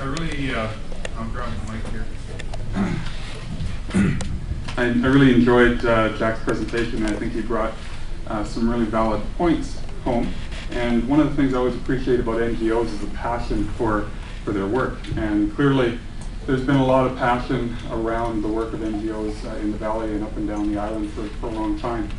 really, I'm grabbing the mic here. I really enjoyed Jack's presentation. I think he brought some really valid points home. And one of the things I always appreciate about NGOs is the passion for their work. And clearly, there's been a lot of passion around the work of NGOs in the Valley and up and down the island for a long time.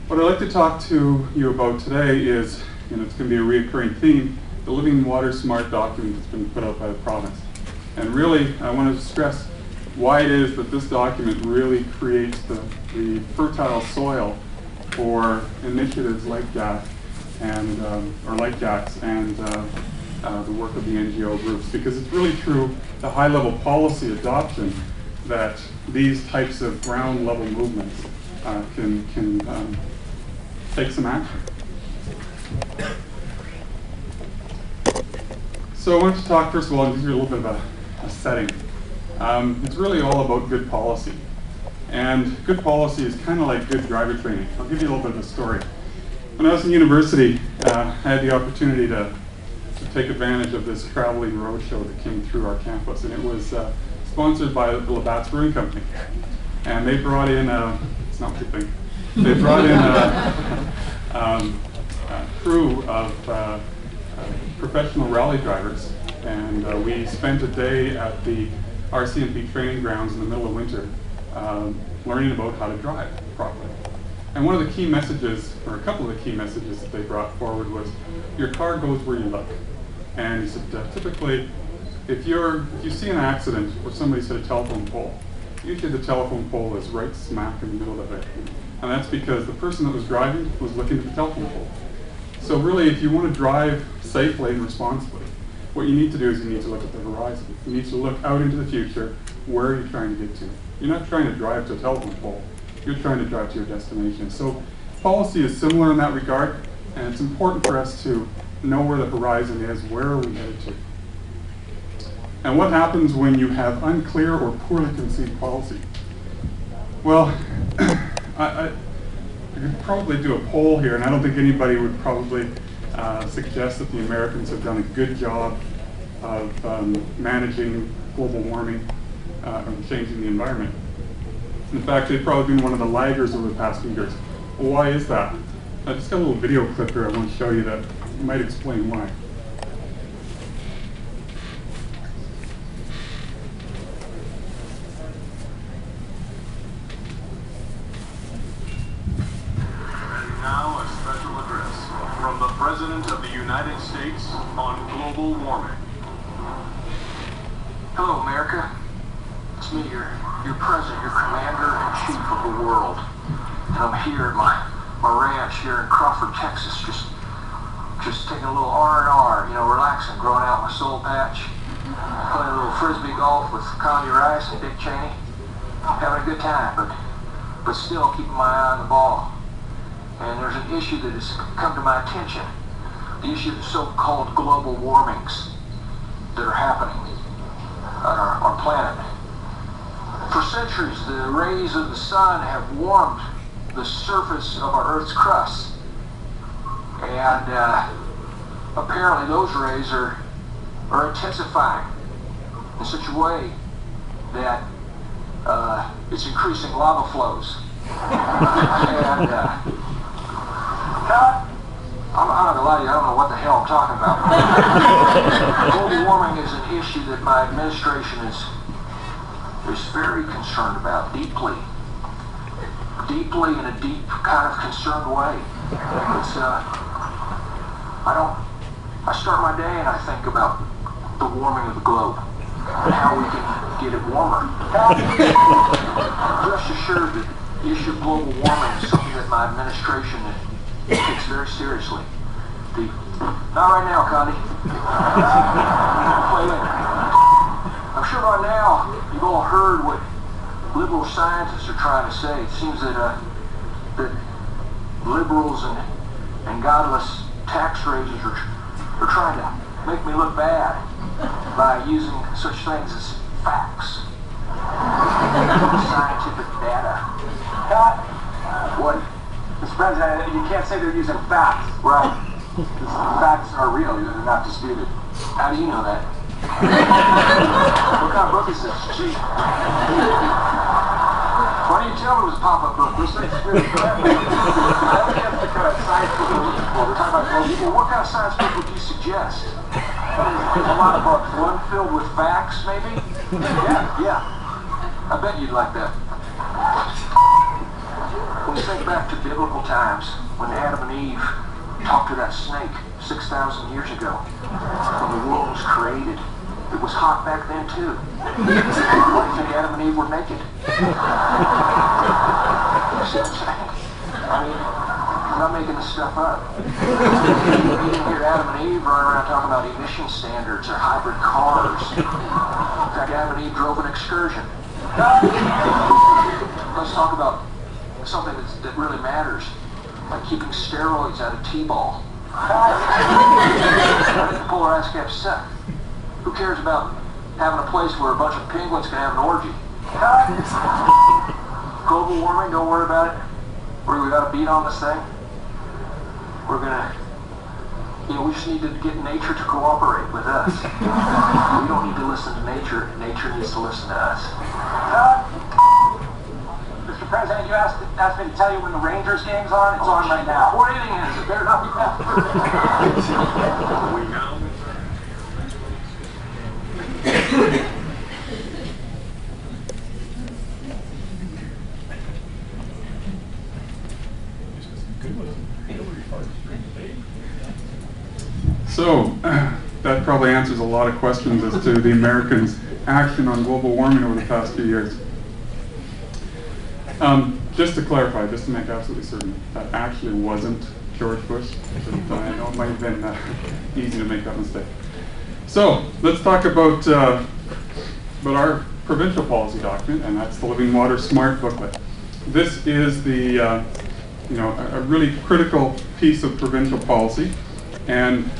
What I'd like to talk to you about today is, it's going to be a reoccurring theme, the Living Water Smart document that's been put out by the province. And really, I want to stress why it is that this document really creates the fertile soil for initiatives like JAC and the work of the NGO groups, because it's really through the high-level policy adoption that these types of ground-level movements can take some action. So I wanted to talk, first of all, and give you a little bit of a setting. It's really all about good policy. And good policy is kind of like good driver training. I'll give you a little bit of a story. When I was in university, I had the opportunity to take advantage of this traveling roadshow that came through our campus, and it was sponsored by the Labatt's Brewing Company. And they brought in, it's not what you think, they brought in a crew of professional rally drivers, and we spent a day at the RCMP training grounds in the middle of winter learning about how to drive properly. And one of the key messages, or a couple of the key messages that they brought forward was, your car goes where you look. And he said, typically, if you see an accident where somebody's hit a telephone pole, usually the telephone pole is right smack in the middle of it. And that's because the person that was driving was looking at the telephone pole. So really, if you want to drive safely and responsibly, what you need to do is you need to look at the horizon. You need to look out into the future. Where are you trying to get to? You're not trying to drive to a telephone pole. You're trying to drive to your destination. So policy is similar in that regard, and it's important for us to know where the horizon is, where are we headed to. And what happens when you have unclear or poorly conceived policy? Well, I could probably do a poll here, and I don't think anybody would probably suggest that the Americans have done a good job of managing global warming and changing the environment. In fact, they've probably been one of the laggers over the past few years. Well, why is that? I just got a little video clip here I want to show you that might explain why. Now a special address from the President of the United States on global warming. Hello, America. It's me, your president, your commander-in-chief of the world. And I'm here at my ranch here in Crawford, Texas, just taking a little R&R, relaxing, growing out my soul patch, playing a little frisbee golf with Connie Rice and Dick Cheney, having a good time, but still keeping my eye on the ball. And there's an issue that has come to my attention, the issue of the so-called global warmings that are happening on our planet. For centuries, the rays of the sun have warmed the surface of our Earth's crust. And apparently those rays are intensifying in such a way that it's increasing lava flows. And I'm not gonna lie to you, I don't know what the hell I'm talking about. Global warming is an issue that my administration is very concerned about, deeply in a deep kind of concerned way. It's I start my day and I think about the warming of the globe and how we can get it warmer. Rest assured that the issue of global warming is something that my administration takes very seriously. Not right now, Connie. Play later. I'm sure by now you've all heard what liberal scientists are trying to say. It seems that liberals and godless tax raisers are trying to make me look bad by using such things as facts, scientific data. What? Mr. President, you can't say they're using facts. Right. The facts are real. They're not disputed. How do you know that? What kind of book is this? Gee. Why didn't you tell me it was a pop-up book? This thing's really crap. That's the kind of science book we're looking for. We're talking about global. Well, what kind of science book would you suggest? A lot of books. One filled with facts, maybe? Yeah. I bet you'd like that. When you think back to biblical times, when Adam and Eve talked to that snake 6,000 years ago, when the world was created, it was hot back then too. Why do you think Adam and Eve were naked? You see what I'm saying? I mean, I'm not making this stuff up. You didn't hear Adam and Eve running around talking about emission standards or hybrid cars. In fact, Adam and Eve drove an excursion. Let's talk about something that really matters, like keeping steroids out of T-ball. The polar ice caps suck. Who cares about having a place where a bunch of penguins can have an orgy? Global warming, don't worry about it. We got to beat on this thing. We're gonna, we just need to get nature to cooperate with us. We don't need to listen to nature. Nature needs to listen to us. Mr. President, you asked me to tell you when the Rangers game's on. It's on right now. What inning is it? Better not be bad. We now So, that probably answers a lot of questions as to the Americans' action on global warming over the past few years. Just to clarify, just to make absolutely certain, that actually wasn't George Bush. I know it might have been easy to make that mistake. So, let's talk about our provincial policy document, and that's the Living Water Smart booklet. This is the, a really critical piece of provincial policy, and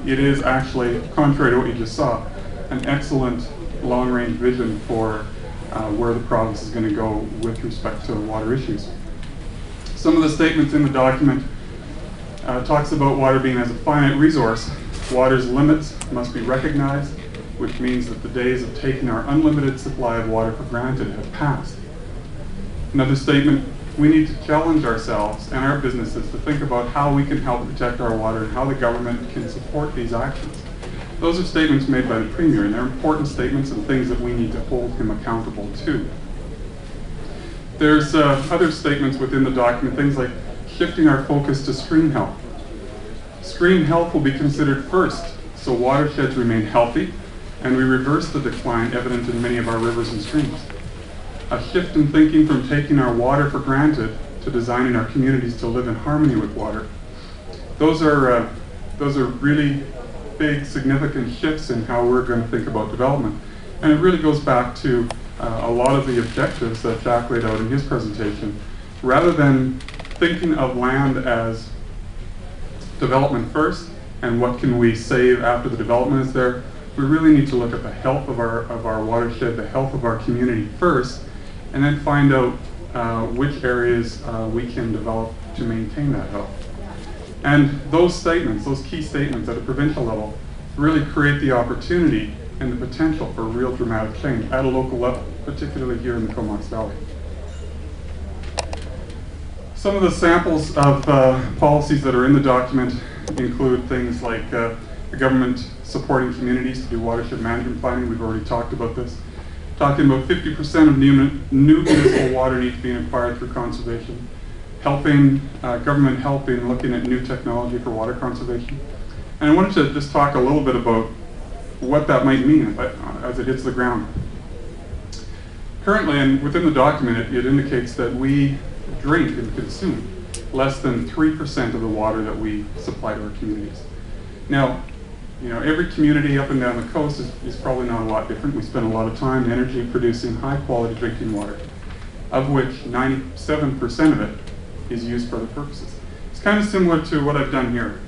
it is actually, contrary to what you just saw, an excellent long-range vision for where the province is going to go with respect to water issues. Some of the statements in the document talks about water being as a finite resource. Water's limits must be recognized, which means that the days of taking our unlimited supply of water for granted have passed. Another statement, we need to challenge ourselves and our businesses to think about how we can help protect our water and how the government can support these actions. Those are statements made by the Premier, and they're important statements and things that we need to hold him accountable to. There's other statements within the document, things like shifting our focus to stream health. Stream health will be considered first, so watersheds remain healthy, and we reverse the decline evident in many of our rivers and streams. A shift in thinking from taking our water for granted to designing our communities to live in harmony with water. Those are really big, significant shifts in how we're going to think about development. And it really goes back to a lot of the objectives that Jack laid out in his presentation. Rather than thinking of land as development first and what can we save after the development is there, we really need to look at the health of our watershed, the health of our community first, and then find out which areas we can develop to maintain that health. And those statements, those key statements at a provincial level, really create the opportunity and the potential for real dramatic change at a local level, particularly here in the Comox Valley. Some of the samples of policies that are in the document include things like the government supporting communities to do watershed management planning. We've already talked about this. Talking about 50% of new municipal water needs being acquired through conservation. Helping, government help in looking at new technology for water conservation. And I wanted to just talk a little bit about what that might mean as it hits the ground. Currently, and within the document, it indicates that we drink and consume less than 3% of the water that we supply to our communities. Now, every community up and down the coast is probably not a lot different. We spend a lot of time and energy producing high quality drinking water, of which 97% of it is used for other purposes. It's kind of similar to what I've done here.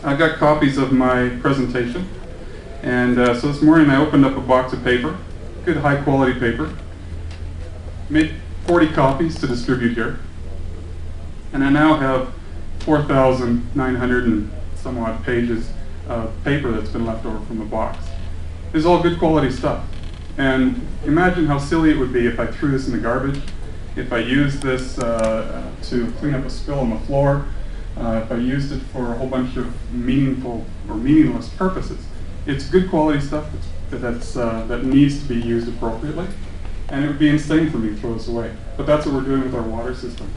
I've got copies of my presentation, and so this morning I opened up a box of paper, good high quality paper, made 40 copies to distribute here, and I now have 4,900 and some odd pages paper that's been left over from the box. This is all good quality stuff. And imagine how silly it would be if I threw this in the garbage, if I used this to clean up a spill on the floor, if I used it for a whole bunch of meaningful or meaningless purposes. It's good quality stuff that needs to be used appropriately, and it would be insane for me to throw this away. But that's what we're doing with our water system.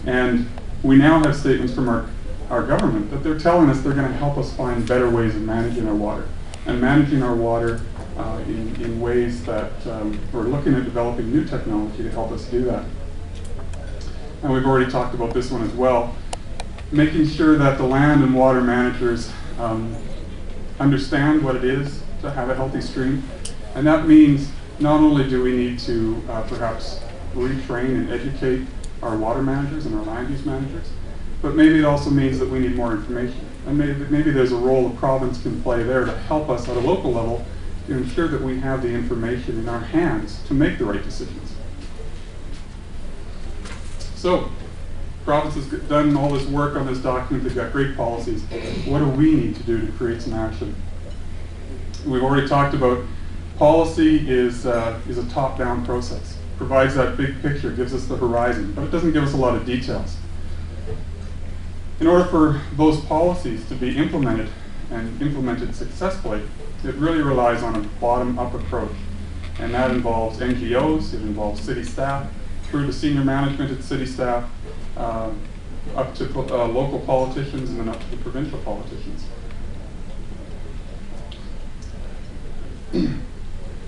And we now have statements from our government that they're telling us they're going to help us find better ways of managing our water, and managing our water in ways that we're looking at developing new technology to help us do that. And we've already talked about this one as well, making sure that the land and water managers understand what it is to have a healthy stream. And that means not only do we need to perhaps retrain and educate our water managers and our land use managers, but maybe it also means that we need more information. And maybe there's a role the province can play there to help us at a local level to ensure that we have the information in our hands to make the right decisions. So, province has done all this work on this document, they've got great policies. What do we need to do to create some action? We've already talked about policy is a top-down process. Provides that big picture, gives us the horizon, but it doesn't give us a lot of details. In order for those policies to be implemented and implemented successfully, it really relies on a bottom-up approach. And that involves NGOs, it involves city staff, through to senior management at city staff, up to local politicians, and then up to the provincial politicians.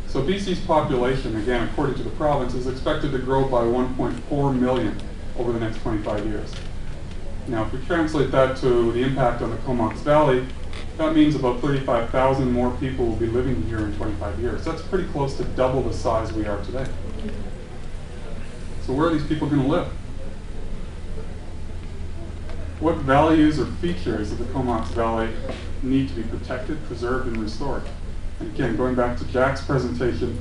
So BC's population, again, according to the province, is expected to grow by 1.4 million over the next 25 years. Now, if we translate that to the impact on the Comox Valley, that means about 35,000 more people will be living here in 25 years. That's pretty close to double the size we are today. So where are these people going to live? What values or features of the Comox Valley need to be protected, preserved, and restored? And again, going back to Jack's presentation,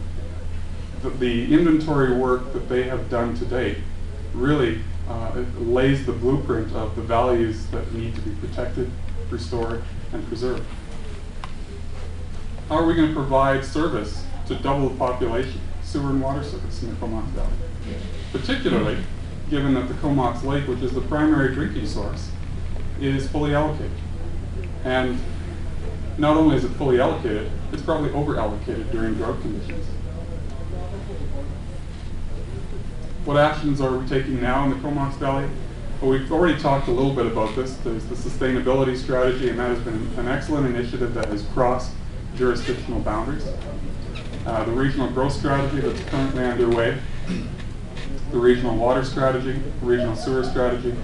the inventory work that they have done to date really lays the blueprint of the values that need to be protected, restored, and preserved. How are we going to provide service to double the population, sewer and water service in the Comox Valley? Particularly given that the Comox Lake, which is the primary drinking source, is fully allocated. And not only is it fully allocated, it's probably over-allocated during drought conditions. What actions are we taking now in the Comox Valley? Well, we've already talked a little bit about this. There's the sustainability strategy, and that has been an excellent initiative that has crossed jurisdictional boundaries. The regional growth strategy that's currently underway, the regional water strategy, regional sewer strategy,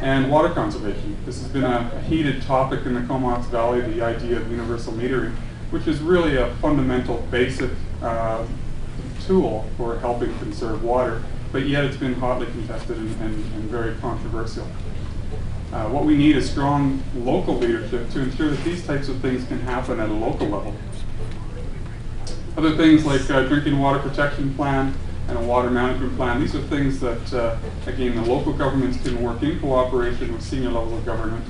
and water conservation. This has been a heated topic in the Comox Valley, the idea of universal metering, which is really a fundamental, basic tool for helping conserve water, but yet it's been hotly contested and very controversial. What we need is strong local leadership to ensure that these types of things can happen at a local level. Other things like drinking water protection plan and a water management plan, these are things that, again, the local governments can work in cooperation with senior levels of government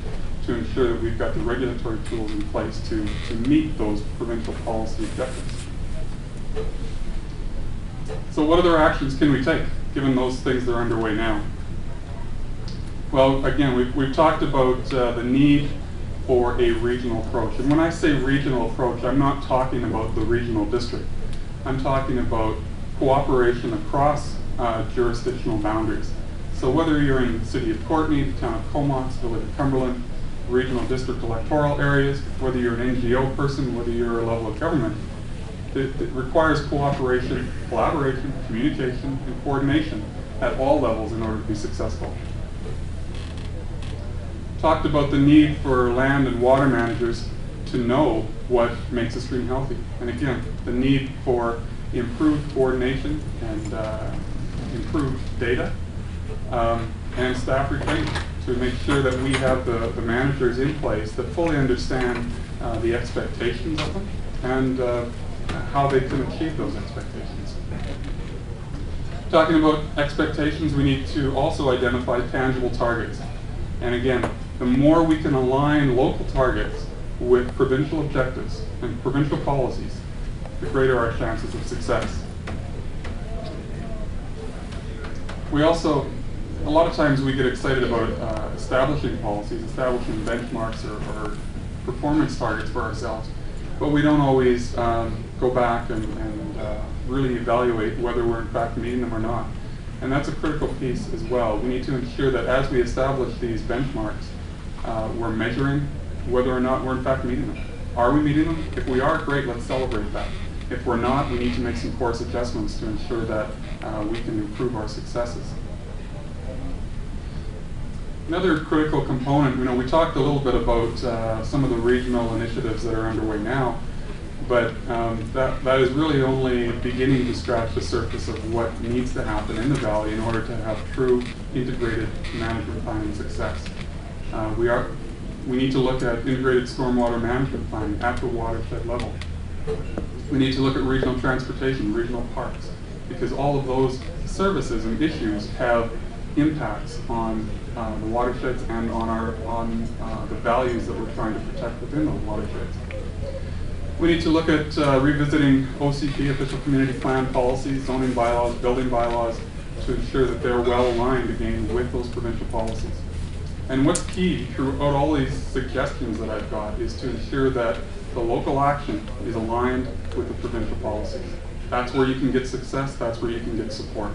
to ensure that we've got the regulatory tools in place to meet those provincial policy objectives. So what other actions can we take, given those things that are underway now? Well, again, we've talked about the need for a regional approach. And when I say regional approach, I'm not talking about the regional district. I'm talking about cooperation across jurisdictional boundaries. So whether you're in the city of Courtenay, the town of Comox, village of Cumberland, regional district electoral areas, whether you're an NGO person, whether you're a level of government, it requires cooperation, collaboration, communication, and coordination at all levels in order to be successful. Talked about the need for land and water managers to know what makes a stream healthy. And again, the need for improved coordination and improved data and staff retraining to make sure that we have the managers in place that fully understand the expectations of them and how they can achieve those expectations. Talking about expectations, we need to also identify tangible targets. And again, the more we can align local targets with provincial objectives and provincial policies, the greater our chances of success. We also, a lot of times we get excited about establishing policies, establishing benchmarks or performance targets for ourselves, but we don't always go back and really evaluate whether we're in fact meeting them or not. And that's a critical piece as well. We need to ensure that as we establish these benchmarks, we're measuring whether or not we're in fact meeting them. Are we meeting them? If we are, great, let's celebrate that. If we're not, we need to make some course adjustments to ensure that we can improve our successes. Another critical component, we talked a little bit about some of the regional initiatives that are underway now, but that is really only beginning to scratch the surface of what needs to happen in the Valley in order to have true integrated management planning success. We need to look at integrated stormwater management planning at the watershed level. We need to look at regional transportation, regional parks, because all of those services and issues have impacts on the watersheds and on the values that we're trying to protect within those watersheds. We need to look at revisiting OCP, official community plan policies, zoning bylaws, building bylaws, to ensure that they're well aligned again with those provincial policies. And what's key throughout all these suggestions that I've got is to ensure that the local action is aligned with the provincial policies. That's where you can get success, that's where you can get support.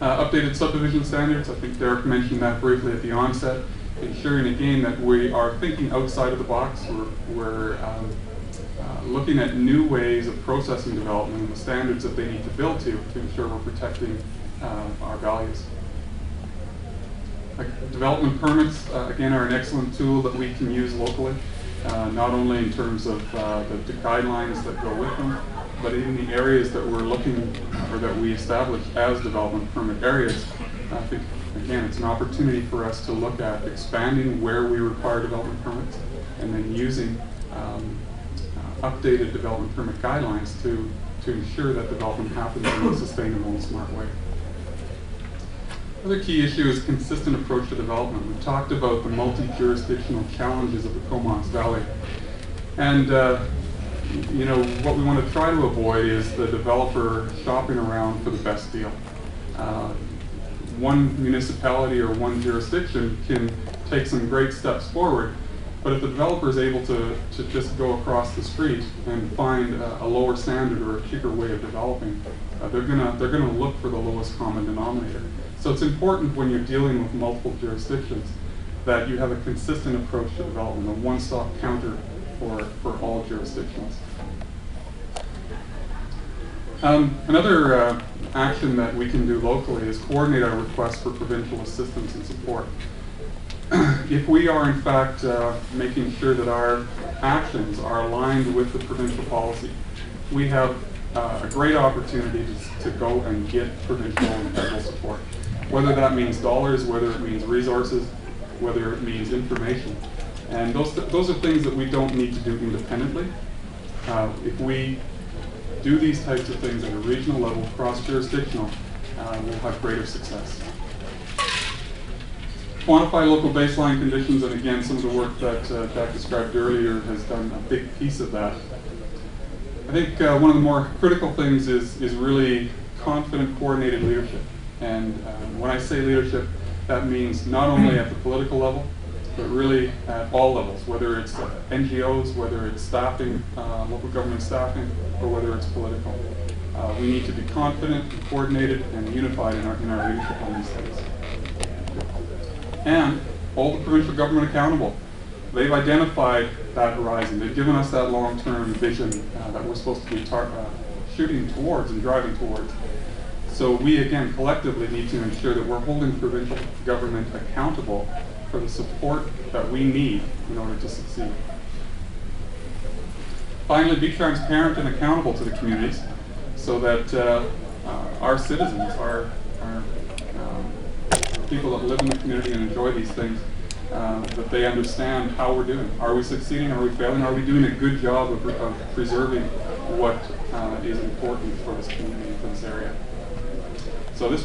Updated subdivision standards, I think Derek mentioned that briefly at the onset, ensuring again that we are thinking outside of the box. We're looking at new ways of processing development and the standards that they need to build to ensure we're protecting our values. Development permits, again, are an excellent tool that we can use locally, not only in terms of the guidelines that go with them, but even the areas that we're looking, or that we establish as development permit areas. I think, again, it's an opportunity for us to look at expanding where we require development permits, and then using updated development permit guidelines to ensure that development happens in a sustainable and smart way. Another key issue is consistent approach to development. We've talked about the multi-jurisdictional challenges of the Comox Valley. And what we want to try to avoid is the developer shopping around for the best deal. One municipality or one jurisdiction can take some great steps forward, but if the developer is able to just go across the street and find a lower standard or a cheaper way of developing, they're gonna look for the lowest common denominator. So it's important when you're dealing with multiple jurisdictions that you have a consistent approach to development, a one-stop counter for all jurisdictions. Another action that we can do locally is coordinate our requests for provincial assistance and support. If we are in fact making sure that our actions are aligned with the provincial policy, we have a great opportunity to go and get provincial and federal support. Whether that means dollars, whether it means resources, whether it means information. And those are things that we don't need to do independently. If we do these types of things at a regional level, cross-jurisdictional, we'll have greater success. Quantify local baseline conditions, and again, some of the work that Jack described earlier has done a big piece of that. I think one of the more critical things is really confident, coordinated leadership. And when I say leadership, that means not only at the political level, but really at all levels, whether it's NGOs, whether it's staffing, local government staffing, or whether it's political. We need to be confident, and coordinated, and unified in our leadership on these things. And hold the provincial government accountable. They've identified that horizon. They've given us that long-term vision that we're supposed to be shooting towards and driving towards. So we, again, collectively need to ensure that we're holding provincial government accountable for the support that we need in order to succeed. Finally, be transparent and accountable to the communities so that our citizens, our people that live in the community and enjoy these things, that they understand how we're doing. Are we succeeding? Are we failing? Are we doing a good job of preserving what is important for this community, for this area? So this